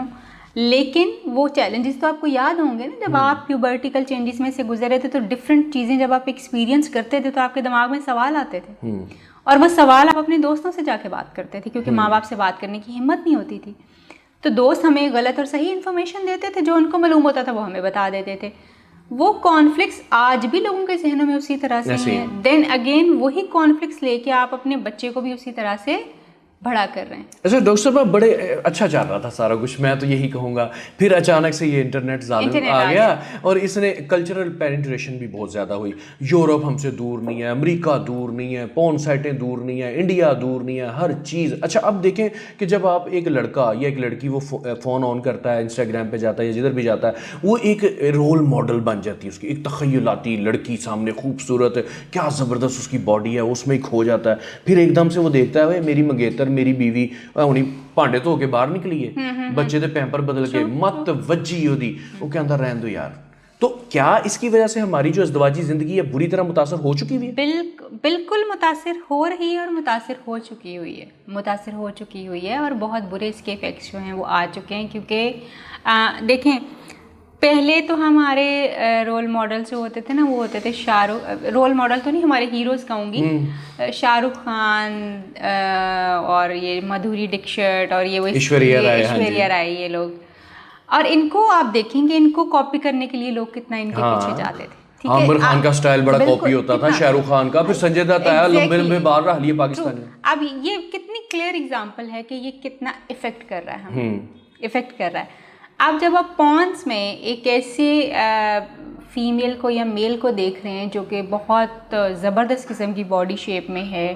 لیکن وہ چیلنجز تو آپ کو یاد ہوں گے نا, جب آپ پیوبرٹیکل چینجز میں سے گزرے تھے تو ڈفرینٹ چیزیں جب آپ ایکسپیرینس کرتے تھے تو آپ کے دماغ میں سوال آتے تھے, اور وہ سوال آپ اپنے دوستوں سے جا کے بات کرتے تھے, کیونکہ ماں باپ سے بات کرنے کی ہمت نہیں ہوتی تھی. تو دوست ہمیں غلط اور صحیح انفارمیشن دیتے تھے, جو ان کو معلوم ہوتا تھا وہ ہمیں بتا دیتے تھے. وہ کانفلکٹس آج بھی لوگوں کے ذہنوں میں اسی طرح سے ہیں. دین اگین وہی کانفلکٹس لے کے آپ اپنے بچے کو بھی اسی طرح سے بڑا کر رہے ہیں. اچھا ڈاکٹر صاحب, بڑے اچھا چل رہا تھا سارا کچھ, میں تو یہی کہوں گا, پھر اچانک سے یہ انٹرنیٹ ظالم آ گیا, اور اس نے کلچرل پینٹریشن بھی بہت زیادہ ہوئی. یورپ ہم سے دور نہیں ہے, امریکہ دور نہیں ہے, پون سائٹیں دور نہیں ہیں, انڈیا دور نہیں ہے, ہر چیز. اچھا اب دیکھیں کہ جب آپ ایک لڑکا یا ایک لڑکی وہ فون آن کرتا ہے, انسٹاگرام پہ جاتا ہے یا جدھر بھی جاتا ہے, وہ ایک رول ماڈل بن جاتی ہے اس کی, ایک تخیلاتی لڑکی سامنے خوبصورت, کیا زبردست اس کی باڈی ہے, اس میں ہی کھو جاتا ہے. پھر ایک دم سے وہ دیکھتا ہے میری منگیتر, میری بیوی ہونی پانڈے تو ہو کے باہر نکلی ہے, بچے دے پیمپر بدل کے, مت وجی ہوتی, وہ کہندا رہن دو یار. تو کیا اس کی وجہ سے ہماری جو ازدواجی زندگی ہے بری طرح متاثر ہو چکی ہوئی ہے؟ بالکل متاثر ہو رہی ہے, اور متاثر ہو چکی ہوئی ہے, اور بہت برے اس کے ایفیکٹس جو ہیں وہ آ چکے ہیں. کیونکہ دیکھیں, پہلے تو ہمارے رول ماڈلس جو ہوتے تھے نا, وہ ہوتے تھے رول ماڈل تو نہیں, ہمارے ہیروز کہوں گی, شاہ رخ خان اور یہ مدھوری ڈکشٹ اور یہ وہ ایشوریا رائے, یہ لوگ. اور ان کو آپ دیکھیں گے, ان کو کاپی کرنے کے لیے لوگ کتنا ان کے پیچھے جاتے تھے. عامر خان کا سٹائل بڑا کاپی ہوتا تھا, شاہ رخ خان کا, پھر سنجے دت آیا, لمبے لمبے بال رہ لیے پاکستانی. اب یہ کتنی کلیئر ایگزامپل ہے کہ یہ کتنا افیکٹ کر رہا ہے, ہمیں افیکٹ کر رہا ہے. اب جب آپ پونس میں ایک ایسے فیمیل کو یا میل کو دیکھ رہے ہیں جو کہ بہت زبردست قسم کی باڈی شیپ میں ہے,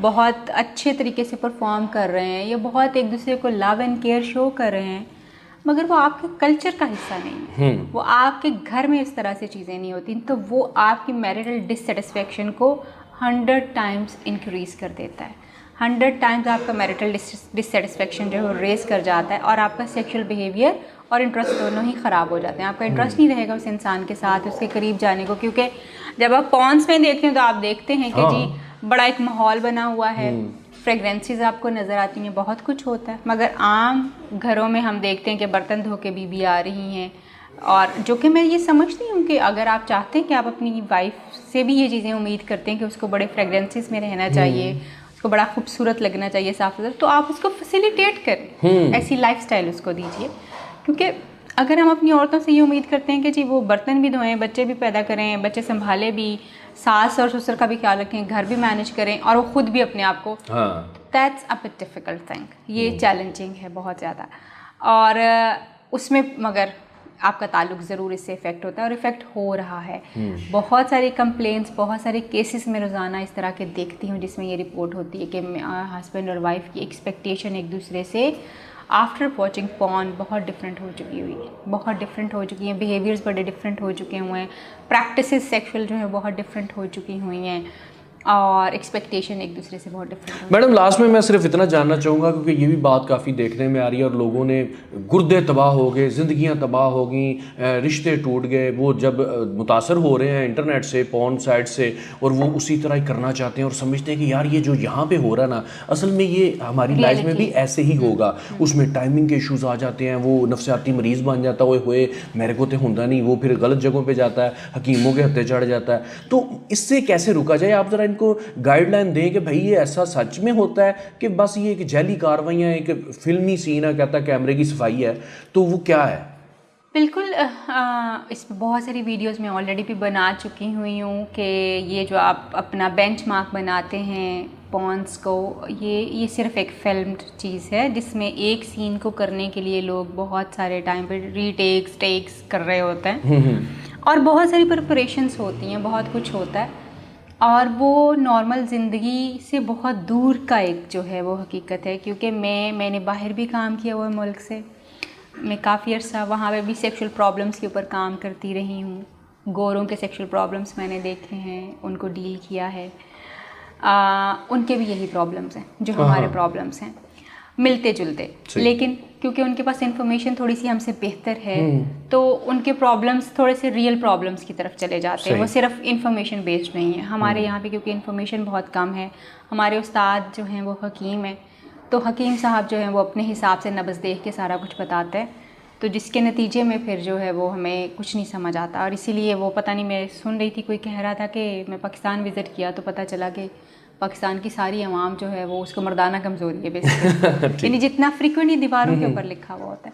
بہت اچھے طریقے سے پرفارم کر رہے ہیں, یا بہت ایک دوسرے کو لو اینڈ کیئر شو کر رہے ہیں, مگر وہ آپ کے کلچر کا حصہ نہیں ہے, وہ آپ کے گھر میں اس طرح سے چیزیں نہیں ہوتی, تو وہ آپ کی میریٹل ڈسسیٹسفیکشن کو 100 ٹائمز انکریز کر دیتا ہے. 100 ٹائمز آپ کا میریٹل ڈسسیٹسفیکشن جو ہے وہ ریز کر جاتا ہے, اور آپ کا سیکشل بیہیویئر اور انٹرسٹ دونوں ہی خراب ہو جاتے ہیں. آپ کا انٹرسٹ نہیں رہے گا اس انسان کے ساتھ, اس کے قریب جانے کو, کیونکہ جب آپ پونس میں دیکھتے ہیں تو آپ دیکھتے ہیں کہ جی بڑا ایک ماحول بنا ہوا ہے, فریگرینسز آپ کو نظر آتی ہیں, بہت کچھ ہوتا ہے. مگر عام گھروں میں ہم دیکھتے ہیں کہ برتن دھو کے بیوی آ رہی ہیں, اور جو کہ میں یہ سمجھتی ہوں کہ اگر آپ چاہتے ہیں کہ آپ اپنی وائف سے بھی یہ چیزیں امید کرتے ہیں کہ اس کو بڑے فریگرینسز میں رہنا چاہیے, اس کو بڑا خوبصورت لگنا چاہیے, صاف ستھرا, تو آپ اس کو فیسیلیٹیٹ کریں, ایسی لائف سٹائل اس کو دیجیے. کیونکہ اگر ہم اپنی عورتوں سے یہ امید کرتے ہیں کہ جی وہ برتن بھی دھوئیں, بچے بھی پیدا کریں, بچے سنبھالے بھی, ساس اور سسر کا بھی خیال رکھیں, گھر بھی مینیج کریں, اور وہ خود بھی اپنے آپ کو, that's a bit difficult thing. یہ چیلنجنگ ہے بہت زیادہ, اور اس میں مگر آپ کا تعلق ضرور اس سے افیکٹ ہوتا ہے, اور افیکٹ ہو رہا ہے. بہت ساری کمپلینٹس, بہت سارے کیسز میں روزانہ اس طرح کے دیکھتی ہوں جس میں یہ رپورٹ ہوتی ہے کہ ہسبینڈ اور وائف کی ایکسپیکٹیشن ایک دوسرے سے آفٹر واچنگ پون بہت ڈفرینٹ ہو چکی ہوئی ہے, بہت ڈفرینٹ ہو چکی ہیں, بیہیویئرز بڑے ڈفرینٹ ہو چکے ہوئے ہیں, پریکٹسز سیکشول جو ہیں بہت ڈفرینٹ ہو چکی ہوئی ہیں, اور ایکسپیکٹیشن ایک دوسرے سے بہت ڈفرینٹ. میڈم لاسٹ میں صرف اتنا جاننا چاہوں گا, کیونکہ یہ بھی بات کافی دیکھنے میں آ رہی ہے, اور لوگوں نے گردے تباہ ہو گئے, زندگیاں تباہ ہو گئیں, رشتے ٹوٹ گئے, وہ جب متاثر ہو رہے ہیں انٹرنیٹ سے, پون سائٹ سے, اور وہ اسی طرح ہی کرنا چاہتے ہیں, اور سمجھتے ہیں کہ یار یہ جو یہاں پہ ہو رہا ہے نا, اصل میں یہ ہماری لائف میں بھی ایسے ہی ہوگا. اس میں ٹائمنگ کے ایشوز آ جاتے ہیں, وہ نفسیاتی مریض بن جاتا ہے, ہوئے میرے کو تو ہوندا نہیں, وہ پھر غلط جگہوں پہ جاتا ہے, حکیموں کے ہتھے چڑھ جاتا ہے. تو اس سے کیسے روکا جائے؟ آپ ذرا ان کو گائیڈ لائن دیں کہ بھائی یہ ایسا سچ میں ہوتا ہے کہ بس یہ ایک جعلی کاروائیاں, ایک فلمی سین ہے, کہتا ہے کیمرے کی صفائی ہے, تو وہ کیا ہے؟ بالکل, اس پہ بہت ساری ویڈیوز میں آلریڈی بھی بنا چکی ہوئی ہوں کہ یہ جو آپ اپنا بینچ مارک بناتے ہیں پونس کو, یہ صرف ایک فلمڈ چیز ہے جس میں ایک سین کو کرنے کے لیے لوگ بہت سارے ٹائم پہ ٹیکس کر رہے ہوتے ہیں, اور بہت ساری پریپریشنس ہوتی ہیں, بہت کچھ ہوتا ہے, اور وہ نارمل زندگی سے بہت دور کا ایک جو ہے وہ حقیقت ہے. کیونکہ میں نے باہر بھی کام کیا ہوا ہے ملک سے, میں کافی عرصہ وہاں پہ بھی سیکشل پرابلمس کے اوپر کام کرتی رہی ہوں, گوروں کے سیکشل پرابلمس میں نے دیکھے ہیں, ان کو ڈیل کیا ہے, ان کے بھی یہی پرابلمس ہیں جو ہمارے پرابلمس ہیں. ملتے جلتے, لیکن کیونکہ ان کے پاس انفارمیشن تھوڑی سی ہم سے بہتر ہے تو ان کے پرابلمس تھوڑے سے ریئل پرابلمس کی طرف چلے جاتے ہیں, وہ صرف انفارمیشن بیسڈ نہیں ہے. ہمارے یہاں پہ کیونکہ انفارمیشن بہت کم ہے, ہمارے استاد جو ہیں وہ حکیم ہیں, تو حکیم صاحب جو ہیں وہ اپنے حساب سے نبض دیکھ کے سارا کچھ بتاتے ہیں, تو جس کے نتیجے میں پھر جو ہے وہ ہمیں کچھ نہیں سمجھ آتا. اور اسی لیے وہ پتہ نہیں, میں سن رہی تھی کوئی کہہ رہا تھا کہ میں پاکستان وزٹ کیا تو پتہ چلا کہ پاکستان کی ساری عوام جو ہے وہ اس کو مردانہ کمزوری ہے بیسیکلی, یعنی جتنا فریکوینٹلی دیواروں کے اوپر لکھا ہوا ہوتا ہے.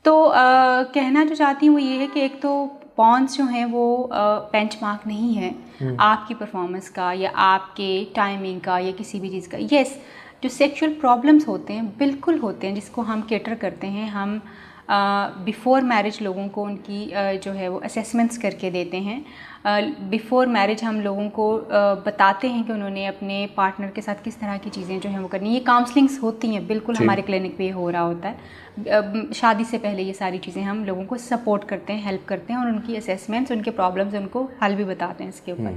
تو کہنا جو چاہتی ہوں وہ یہ ہے کہ ایک تو پونس جو ہیں وہ بینچ مارک نہیں ہے آپ کی پرفارمنس کا یا آپ کے ٹائمنگ کا یا کسی بھی چیز کا. یس, جو سیکشول پرابلمس ہوتے ہیں بالکل ہوتے ہیں, جس کو ہم کیٹر کرتے ہیں. ہم بیفور میرج لوگوں کو ان کی جو ہے وہ اسیسمنٹس کر کے دیتے ہیں. بیفور میرج ہم لوگوں کو بتاتے ہیں کہ انہوں نے اپنے پارٹنر کے ساتھ کس طرح کی چیزیں جو ہیں وہ کرنی. یہ کاؤنسلنگس ہوتی ہیں بالکل, ہمارے کلینک پہ یہ ہو رہا ہوتا ہے. شادی سے پہلے یہ ساری چیزیں ہم لوگوں کو سپورٹ کرتے ہیں, ہیلپ کرتے ہیں, اور ان کی اسیسمنٹس, ان کے پرابلمس, ان کو حل بھی بتاتے ہیں اس کے اوپر.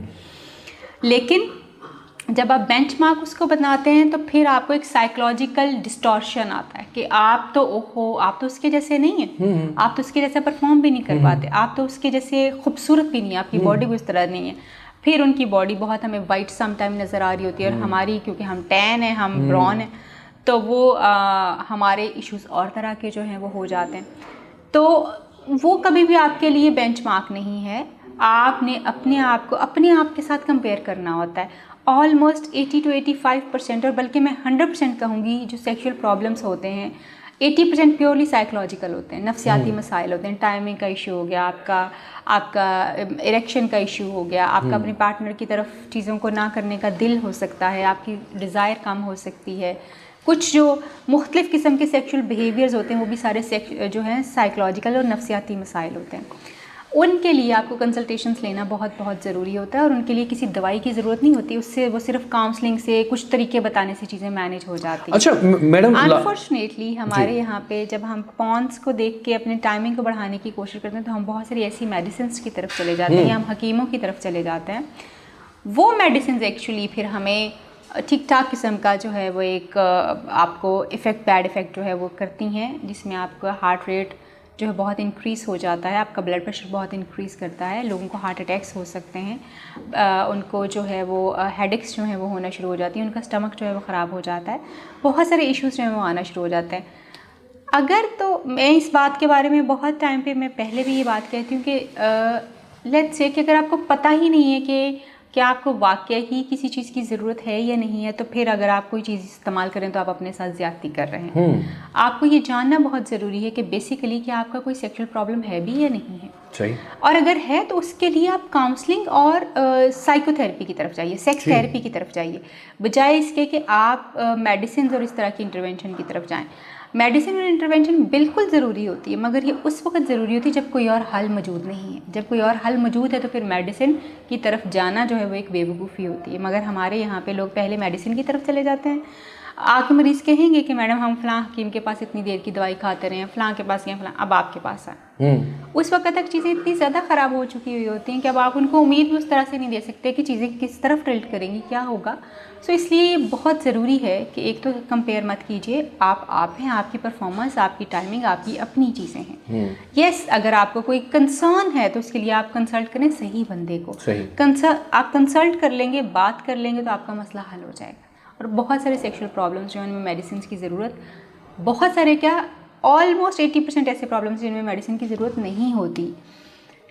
لیکن جب آپ بینچ مارک اس کو بناتے ہیں تو پھر آپ کو ایک سائیکولوجیکل ڈسٹورشن آتا ہے کہ آپ تو آپ تو اس کے جیسے نہیں ہیں, آپ تو اس کے جیسے پرفارم بھی نہیں کر پاتے, آپ تو اس کے جیسے خوبصورت بھی نہیں, آپ کی باڈی بھی اس طرح نہیں ہے. پھر ان کی باڈی بہت ہمیں وائٹ سم ٹائم نظر آ رہی ہوتی ہے, اور ہماری کیونکہ ہم ٹین ہیں, ہم براؤن ہیں, تو وہ ہمارے ایشوز اور طرح کے جو ہیں وہ ہو جاتے ہیں. تو وہ کبھی بھی آپ کے لیے بینچ مارک نہیں ہے. آپ نے اپنے آپ کو اپنے آپ کے ساتھ کمپیئر کرنا ہوتا ہے. آلموسٹ 80 to 85%, اور بلکہ میں 100% کہوں گی, جو سیکشول پرابلمس ہوتے ہیں 80% پیورلی سائیکولوجیکل ہوتے ہیں, نفسیاتی مسائل ہوتے ہیں. ٹائمنگ کا ایشو ہو گیا, آپ کا اریکشن کا ایشو ہو گیا, آپ کا اپنے پارٹنر کی طرف چیزوں کو نہ کرنے کا دل ہو سکتا ہے, آپ کی ڈیزائر کم ہو سکتی ہے. کچھ جو مختلف قسم کے سیکشول بیہیویئرز ہوتے ہیں وہ بھی سارے جو ہیں سائیکولوجیکل اور نفسیاتی مسائل ہوتے ہیں. ان کے لیے آپ کو کنسلٹیشنس لینا بہت بہت ضروری ہوتا ہے, اور ان کے لیے کسی دوائی کی ضرورت نہیں ہوتی. اس سے وہ صرف کاؤنسلنگ سے, کچھ طریقے بتانے سے چیزیں مینیج ہو جاتی ہیں. اچھا میڈم, انفارچونیٹلی ہمارے یہاں پہ جب ہم پونس کو دیکھ کے اپنے ٹائمنگ کو بڑھانے کی کوشش کرتے ہیں تو ہم بہت ساری ایسی میڈیسنس کی طرف چلے جاتے ہیں, یا ہم حکیموں کی طرف چلے جاتے ہیں. وہ میڈیسنز ایکچولی پھر ہمیں ٹھیک ٹھاک قسم کا جو ہے وہ ایک آپ کو بیڈ افیکٹ جو ہے وہ کرتی ہیں, جس میں آپ کا ہارٹ ریٹ جو ہے بہت انکریز ہو جاتا ہے, آپ کا بلڈ پریشر بہت انکریز کرتا ہے, لوگوں کو ہارٹ اٹیکس ہو سکتے ہیں, ان کو جو ہے وہ ہیڈ ایکس جو ہیں وہ ہونا شروع ہو جاتی ہیں, ان کا اسٹمک جو ہے وہ خراب ہو جاتا ہے, بہت سارے ایشوز جو ہیں وہ آنا شروع ہو جاتے ہیں. اگر تو میں اس بات کے بارے میں بہت ٹائم پہ میں پہلے بھی یہ بات کہتی ہوں کہ لیٹس سے کہ اگر آپ کو پتہ ہی نہیں ہے کہ کیا آپ کو واقعی ہی کسی چیز کی ضرورت ہے یا نہیں ہے, تو پھر اگر آپ کوئی چیز استعمال کریں تو آپ اپنے ساتھ زیادتی کر رہے ہیں. آپ کو یہ جاننا بہت ضروری ہے کہ بیسیکلی کہ آپ کا کوئی سیکشول پرابلم ہے بھی یا نہیں ہے. صحیح. اور اگر ہے تو اس کے لیے آپ کاؤنسلنگ اور سائیکو تھراپی کی طرف جائیے, سیکس تھراپی کی طرف جائیے, بجائے اس کے کہ آپ میڈیسنز اور اس طرح کی انٹروینشن کی طرف جائیں. میڈیسن اور انٹروینشن بالکل ضروری ہوتی ہے, مگر یہ اس وقت ضروری ہوتی ہے جب کوئی اور حل موجود نہیں ہے. جب کوئی اور حل موجود ہے تو پھر میڈیسن کی طرف جانا جو ہے وہ ایک بے وقوفی ہوتی ہے. مگر ہمارے یہاں پہ لوگ پہلے میڈیسن کی طرف چلے جاتے ہیں. آ کے مریض کہیں گے کہ میڈم ہم فلاں حکیم کے پاس اتنی دیر کی دوائی کھاتے رہے ہیں, فلاں کے پاس گئے, فلاں, اب آپ کے پاس آئیں. اس وقت تک چیزیں اتنی زیادہ خراب ہو چکی ہوئی ہوتی ہیں کہ اب آپ ان کو امید بھی اس طرح سے نہیں دے سکتے کہ چیزیں کس طرف ٹلٹ کریں گی, کیا ہوگا. سو اس لیے یہ بہت ضروری ہے کہ ایک تو کمپیئر مت کیجیے, آپ ہیں, آپ کی پرفارمنس, آپ کی ٹائمنگ, آپ کی اپنی چیزیں ہیں. یس, اگر آپ کو کوئی کنسرن ہے تو اس کے لیے آپ کنسلٹ کریں صحیح بندے کو. آپ کنسلٹ کر لیں گے, بات کر لیں گے تو آپ کا مسئلہ حل ہو جائے گا. اور بہت سارے سیکشول پرابلمس جو ہیں ان میں میڈیسنس کی ضرورت, بہت سارے کیا آلموسٹ 80% ایسے پرابلمس جن میں میڈیسن کی ضرورت نہیں ہوتی.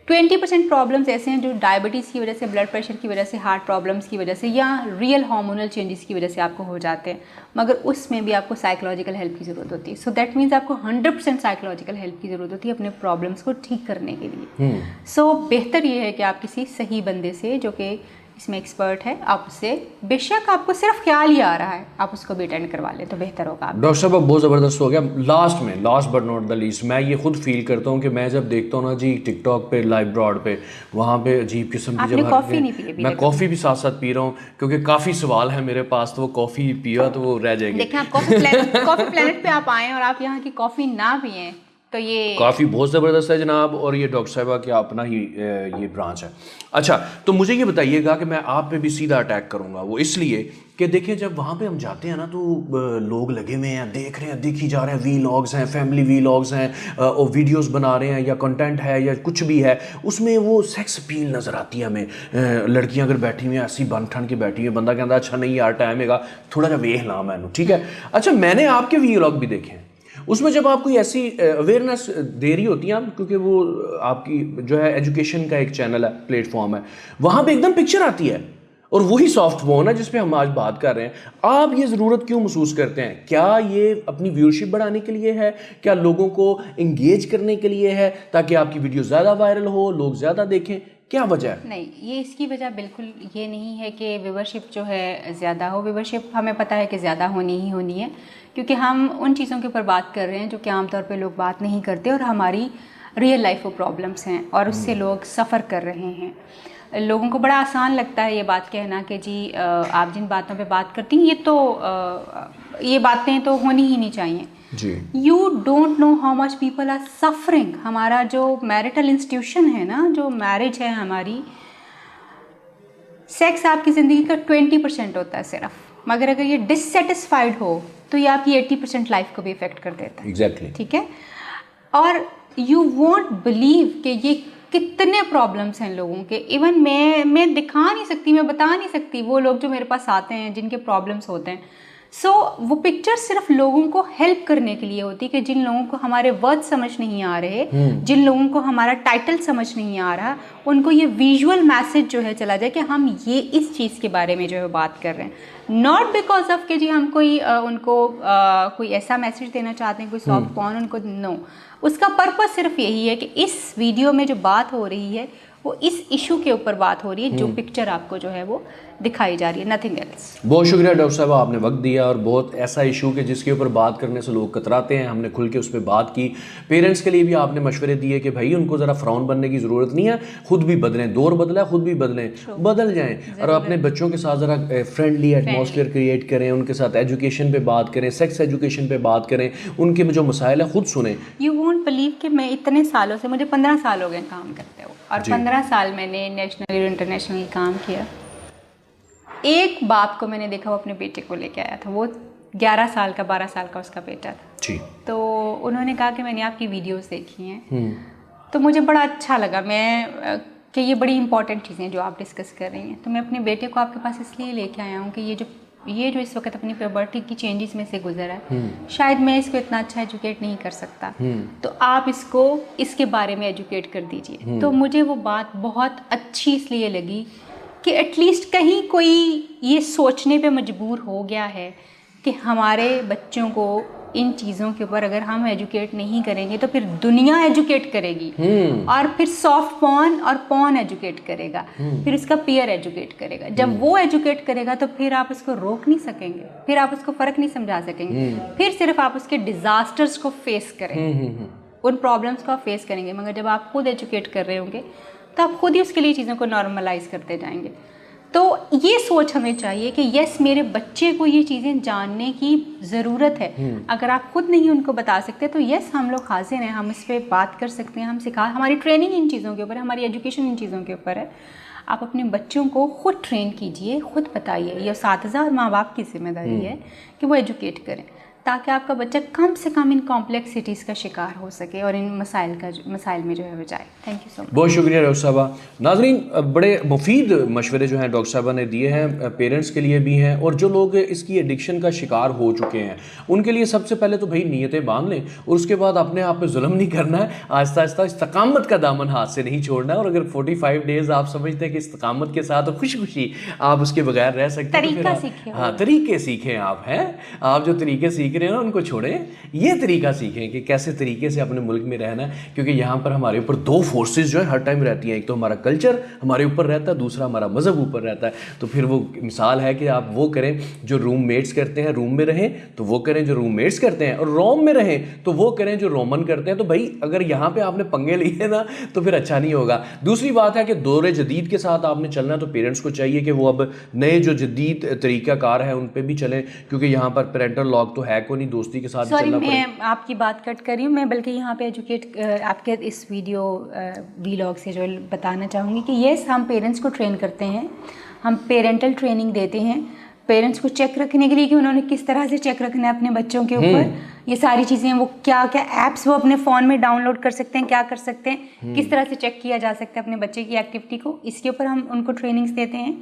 20% پرابلمس ایسے ہیں جو ڈائبٹیز کی وجہ سے, بلڈ پریشر کی وجہ سے, ہارٹ پرابلمس کی وجہ سے, یا ریئل ہارمونل چینجز کی وجہ سے آپ کو ہو جاتے ہیں, مگر اس میں بھی آپ کو سائیکولوجیکل ہیلپ کی ضرورت ہوتی ہے. سو دیٹ مینس آپ کو 100% سائیکولوجیکل ہیلپ کی ضرورت ہوتی ہے اپنے پرابلمس کو ٹھیک کرنے کے لیے. سو بہتر یہ ہے کہ آپ کسی صحیح بندے سے جو کہ اس میں ایکسپرٹ ہے, آپ اس سے, بے شک آپ کو صرف خیال ہی آ رہا ہے, آپ اس کو بھی اٹینڈ کروا لیں تو بہتر ہوگا. ڈاکٹر صاحب اب بہت زبردست ہو گیا. Last but not the least, میں یہ خود فیل کرتا ہوں کہ میں جب دیکھتا ہوں نا جی ٹک ٹاک پہ, لائیو براڈ پہ, وہاں پہ عجیب قسم کی, جب کافی نہیں پی, میں کافی بھی ساتھ ساتھ پی رہا ہوں کیونکہ کافی سوال ہے میرے پاس, تو وہ کافی پیا تو وہ رہ جائیں گے. دیکھیں آپ کافی پلانٹ پہ آپ آئیں اور آپ یہاں کی کافی نہ پئیں تو یہ کافی بہت زبردست ہے جناب، اور یہ ڈاکٹر صاحبہ کا اپنا ہی یہ برانچ ہے. اچھا تو مجھے یہ بتائیے گا کہ میں آپ پہ بھی سیدھا اٹیک کروں گا، وہ اس لیے کہ دیکھیں جب وہاں پہ ہم جاتے ہیں نا تو لوگ لگے ہوئے ہیں، دیکھ رہے ہیں، دیکھی جا رہے ہیں، وی لاگز ہیں، فیملی وی لاگز ہیں، اور ویڈیوز بنا رہے ہیں یا کنٹینٹ ہے یا کچھ بھی ہے، اس میں وہ سیکس اپیل نظر آتی ہے ہمیں. لڑکیاں اگر بیٹھی ہوئی ہیں ایسی بن ٹھن کے بیٹھی ہوئی ہیں، بندہ کہتا ہے اچھا نہیں یار ٹائم ہے گا تھوڑا جا ویکھ لاں میں، ٹھیک ہے. اچھا میں نے آپ کے وی لاگ بھی دیکھے ہیں، اس میں جب آپ کوئی ایسی اویئرنیس دے رہی ہوتی ہیں آپ، کیونکہ وہ آپ کی جو ہے ایجوکیشن کا ایک چینل ہے، پلیٹ فارم ہے، وہاں پہ ایک دم پکچر آتی ہے اور وہی سافٹ فون ہے جس پہ ہم آج بات کر رہے ہیں. آپ یہ ضرورت کیوں محسوس کرتے ہیں؟ کیا یہ اپنی ویورشپ بڑھانے کے لیے ہے؟ کیا لوگوں کو انگیج کرنے کے لیے ہے تاکہ آپ کی ویڈیو زیادہ وائرل ہو، لوگ زیادہ دیکھیں؟ کیا وجہ ہے؟ نہیں، یہ اس کی وجہ بالکل یہ نہیں ہے کہ ویورشپ جو ہے زیادہ ہو. ویورشپ ہمیں پتہ ہے کہ زیادہ ہونی ہی ہونی ہے، کیونکہ ہم ان چیزوں کے اوپر بات کر رہے ہیں جو کہ عام طور پہ لوگ بات نہیں کرتے اور ہماری ریئل لائف وہ پرابلمس ہیں اور اس سے لوگ سفر کر رہے ہیں. لوگوں کو بڑا آسان لگتا ہے یہ بات کہنا کہ جی آپ جن باتوں پہ بات کرتی ہیں یہ باتیں تو ہونی ہی نہیں چاہیے. جی you don't know how much people are suffering. ہمارا جو میرٹل انسٹیٹیوشن ہے نا، جو میرج ہے ہماری، سیکس آپ کی زندگی کا 20% ہوتا ہے صرف، مگر اگر یہ ڈسسیٹسفائیڈ ہو تو یہ آپ کی 80% لائف کو بھی افیکٹ کر دیتا ہے. ایگزیکٹلی. ٹھیک ہے. اور یو وونٹ بلیو کہ یہ کتنے پرابلمس ہیں لوگوں کے. ایون میں دکھا نہیں سکتی، میں بتا نہیں سکتی وہ لوگ جو میرے پاس آتے ہیں جن کے پرابلمس ہوتے ہیں. سو وہ پکچر صرف لوگوں کو ہیلپ کرنے کے لیے ہوتی کہ جن لوگوں کو ہمارے ورڈ سمجھ نہیں آ رہے، جن لوگوں کو ہمارا ٹائٹل سمجھ نہیں آ رہا، ان کو یہ ویژول میسج جو ہے چلا جائے کہ ہم یہ اس چیز کے بارے میں جو ہے بات کر رہے ہیں. ناٹ بیکاز آف کہ جی ہم ان کو کوئی ایسا میسج دینا چاہتے ہیں، کوئی سافٹ پون ان کو، نو. اس کا پرپس صرف یہی ہے کہ اس ویڈیو میں جو بات ہو رہی ہے وہ اس ایشو کے اوپر بات ہو رہی ہے جو پکچر آپ کو جو ہے وہ دکھائی جا رہی ہے، نتھنگ ایلس. بہت شکریہ ڈاکٹر صاحب، آپ نے وقت دیا، اور بہت ایسا ایشو کہ جس کے اوپر بات کرنے سے لوگ کتراتے ہیں، ہم نے کھل کے اس پہ بات کی. پیرنٹس کے لیے بھی آپ نے مشورے دیے کہ بھائی ان کو ذرا فراؤن بننے کی ضرورت نہیں ہے، خود بھی بدلیں، دور بدلا ہے خود بھی بدلیں، بدل جائیں، اور اپنے بچوں کے ساتھ ذرا فرینڈلی ایٹماسفیئر کریٹ کریں، ان کے ساتھ ایجوکیشن پہ بات کریں، سیکس ایجوکیشن پہ بات کریں، ان کے جو مسائل ہیں خود سنیں. یو وونٹ بلیو کہ میں اتنے سالوں سے، مجھے 15 سال ہو گئے کام کرتے ہو، اور 15 سال میں نے نیشنل اور انٹرنیشنل کام کیا. ایک باپ کو میں نے دیکھا وہ اپنے بیٹے کو لے کے آیا تھا، وہ 11 سال کا 12 سال کا اس کا بیٹا تھا. جی. تو انہوں نے کہا کہ میں نے آپ کی ویڈیوز دیکھی ہیں، تو مجھے بڑا اچھا لگا کہ یہ بڑی امپورٹنٹ چیزیں جو آپ ڈسکس کر رہی ہیں. تو میں اپنے بیٹے کو آپ کے پاس اس لیے لے کے آیا ہوں کہ یہ جو اس وقت اپنی پیوبرٹی کی چینجز میں سے گزرا ہے، شاید میں اس کو اتنا اچھا ایجوکیٹ نہیں کر سکتا، تو آپ اس کو اس کے بارے میں ایجوکیٹ کر دیجئے. تو مجھے وہ بات بہت اچھی اس لیے لگی کہ ایٹ لیسٹ کہیں کوئی یہ سوچنے پہ مجبور ہو گیا ہے کہ ہمارے بچوں کو ان چیزوں کے اوپر اگر ہم ایجوکیٹ نہیں کریں گے تو پھر دنیا ایجوکیٹ کرے گی، اور پھر سافٹ پون اور پون ایجوکیٹ کرے گا، پھر اس کا پیئر ایجوکیٹ کرے گا. جب وہ ایجوکیٹ کرے گا تو پھر آپ اس کو روک نہیں سکیں گے، پھر آپ اس کو فرق نہیں سمجھا سکیں گے، پھر صرف آپ اس کے ڈیزاسٹرز کو فیس کریں گے، ان پرابلمس کو آپ فیس کریں گے. مگر جب آپ خود ایجوکیٹ کر رہے ہوں گے تو آپ خود ہی اس کے لیے چیزوں کو نارملائز کرتے جائیں گے. تو یہ سوچ ہمیں چاہیے کہ یس میرے بچے کو یہ چیزیں جاننے کی ضرورت ہے. اگر آپ خود نہیں ان کو بتا سکتے تو یس ہم لوگ حاضر ہیں، ہم اس پہ بات کر سکتے ہیں، ہم ہماری ٹریننگ ان چیزوں کے اوپر ہے، ہماری ایجوکیشن ان چیزوں کے اوپر ہے. آپ اپنے بچوں کو خود ٹرین کیجئے، خود بتائیے. یہ اساتذہ اور ماں باپ کی ذمہ داری ہے کہ وہ ایجوکیٹ کریں تاکہ آپ کا بچہ کم سے کم ان کمپلیکسٹیز کا شکار ہو سکے اور ان مسائل میں جو ہے وہ جائے. تھینک یو سو مچ. بہت شکریہ ڈاکٹر صاحبہ. ناظرین بڑے مفید مشورے جو ہیں ڈاکٹر صاحبہ نے دیے ہیں، پیرنٹس کے لیے بھی ہیں، اور جو لوگ اس کی ایڈکشن کا شکار ہو چکے ہیں ان کے لیے سب سے پہلے تو بھائی نیتیں باندھ لیں، اور اس کے بعد اپنے آپ پہ ظلم نہیں کرنا ہے، آہستہ آہستہ استقامت کا دامن ہاتھ سے نہیں چھوڑنا ہے. اور اگر 45 ڈیز آپ سمجھتے ہیں کہ استقامت کے ساتھ اور خوشی خوشی آپ اس کے بغیر رہ سکتے ہیں، طریقہ سیکھیں. ہاں طریقے سیکھیں. آپ جو طریقے سیکھ رہے ہیں نا ان کو چھوڑیں، یہ طریقہ سیکھیں کہ کیسے طریقے سے اپنے ملک میں رہنا ہے. کیونکہ یہاں پر ہمارے اوپر دو فورسز جو ہے ہر ٹائم رہتی ہیں، ایک تو ہمارا کلچر ہمارے اوپر رہتا ہے، دوسرا ہمارا مذہب اوپر رہتا ہے. تو پھر وہ مثال ہے کہ آپ وہ کریں جو روم میٹس کرتے ہیں، روم میں رہیں تو وہ کریں جو روم میٹس کرتے ہیں، اور روم میں رہیں تو وہ کریں جو رومن کرتے ہیں. تو بھائی اگر یہاں پہ آپ نے پنگے لیے نا تو پھر اچھا نہیں ہوگا. دوسری بات ہے کہ دور جدید کے ساتھ آپ نے چلنا، تو پیرنٹس کو چاہیے کہ وہ اب نئے جو جدید طریقہ کار ہے ان پہ بھی چلیں، کیونکہ یہاں پر پیرنٹل لاک تو ہے کو نہیں, دوستی کے ساتھ سوری چلنا پڑے. میں آپ کی بات کٹ کر رہی ہوں, میں بلکہ یہاں پہ ایجوکیٹ آپ کے اس ویلاگ سے جو بتانا چاہوں گی کہ یس ہم پیرنٹس کو ٹرین کرتے ہیں, ہم پیرنٹل ٹریننگ دیتے ہیں پیرنٹس کو چیک رکھنے کے لیے کہ انہوں نے کس طرح سے چیک رکھنا ہے اپنے بچوں کے اوپر. یہ ساری چیزیں وہ کیا کیا ایپس وہ اپنے فون میں ڈاؤن لوڈ کر سکتے ہیں, کیا کر سکتے ہیں, کس طرح سے چیک کیا جا سکتا ہے اپنے بچے کی ایکٹیویٹی کو, اس کے اوپر ہم ان کو ٹریننگس دیتے ہیں.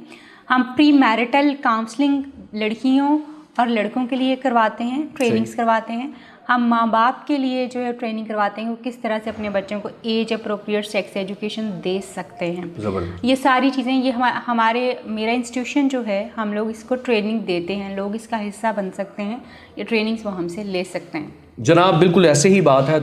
ہم پری میرٹل کاؤنسلنگ لڑکیوں اور لڑکوں کے لیے کرواتے ہیں, ٹریننگس کرواتے ہیں. ہم ماں باپ کے لیے جو ہے ٹریننگ کرواتے ہیں وہ کس طرح سے اپنے بچوں کو ایج اپروپریٹ سیکس ایجوکیشن دے سکتے ہیں. یہ ساری چیزیں یہ ہمارے میرا انسٹیٹیوشن جو ہے ہم لوگ اس کو ٹریننگ دیتے ہیں, لوگ اس کا حصہ بن سکتے ہیں, یہ ٹریننگس وہ ہم سے لے سکتے ہیں. جناب بالکل ایسے ہی بات ہے.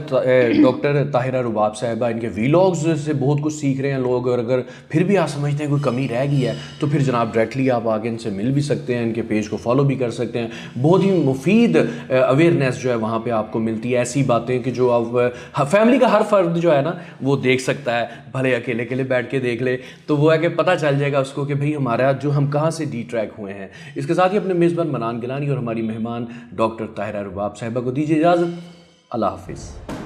ڈاکٹر طاہرہ رباب صاحبہ, ان کے ویلاگز سے بہت کچھ سیکھ رہے ہیں لوگ, اور اگر پھر بھی آپ سمجھتے ہیں کوئی کمی رہ گئی ہے تو پھر جناب ڈائریکٹلی آپ آگے ان سے مل بھی سکتے ہیں, ان کے پیج کو فالو بھی کر سکتے ہیں. بہت ہی مفید اویئرنیس جو ہے وہاں پہ آپ کو ملتی ہے, ایسی باتیں کہ جو آپ فیملی کا ہر فرد جو ہے نا وہ دیکھ سکتا ہے, بھلے اکیلے اکیلے بیٹھ کے دیکھ لے تو وہ ہے کہ پتہ چل جائے گا اس کو کہ بھئی ہمارا جو ہم کہاں سے ڈی ٹریک ہوئے ہیں. اس کے ساتھ ہی اپنے میزبان منان گیلانی اور ہماری مہمان ڈاکٹر طاہرہ رباب صاحبہ کو دیجیے اجازت. اللہ حافظ.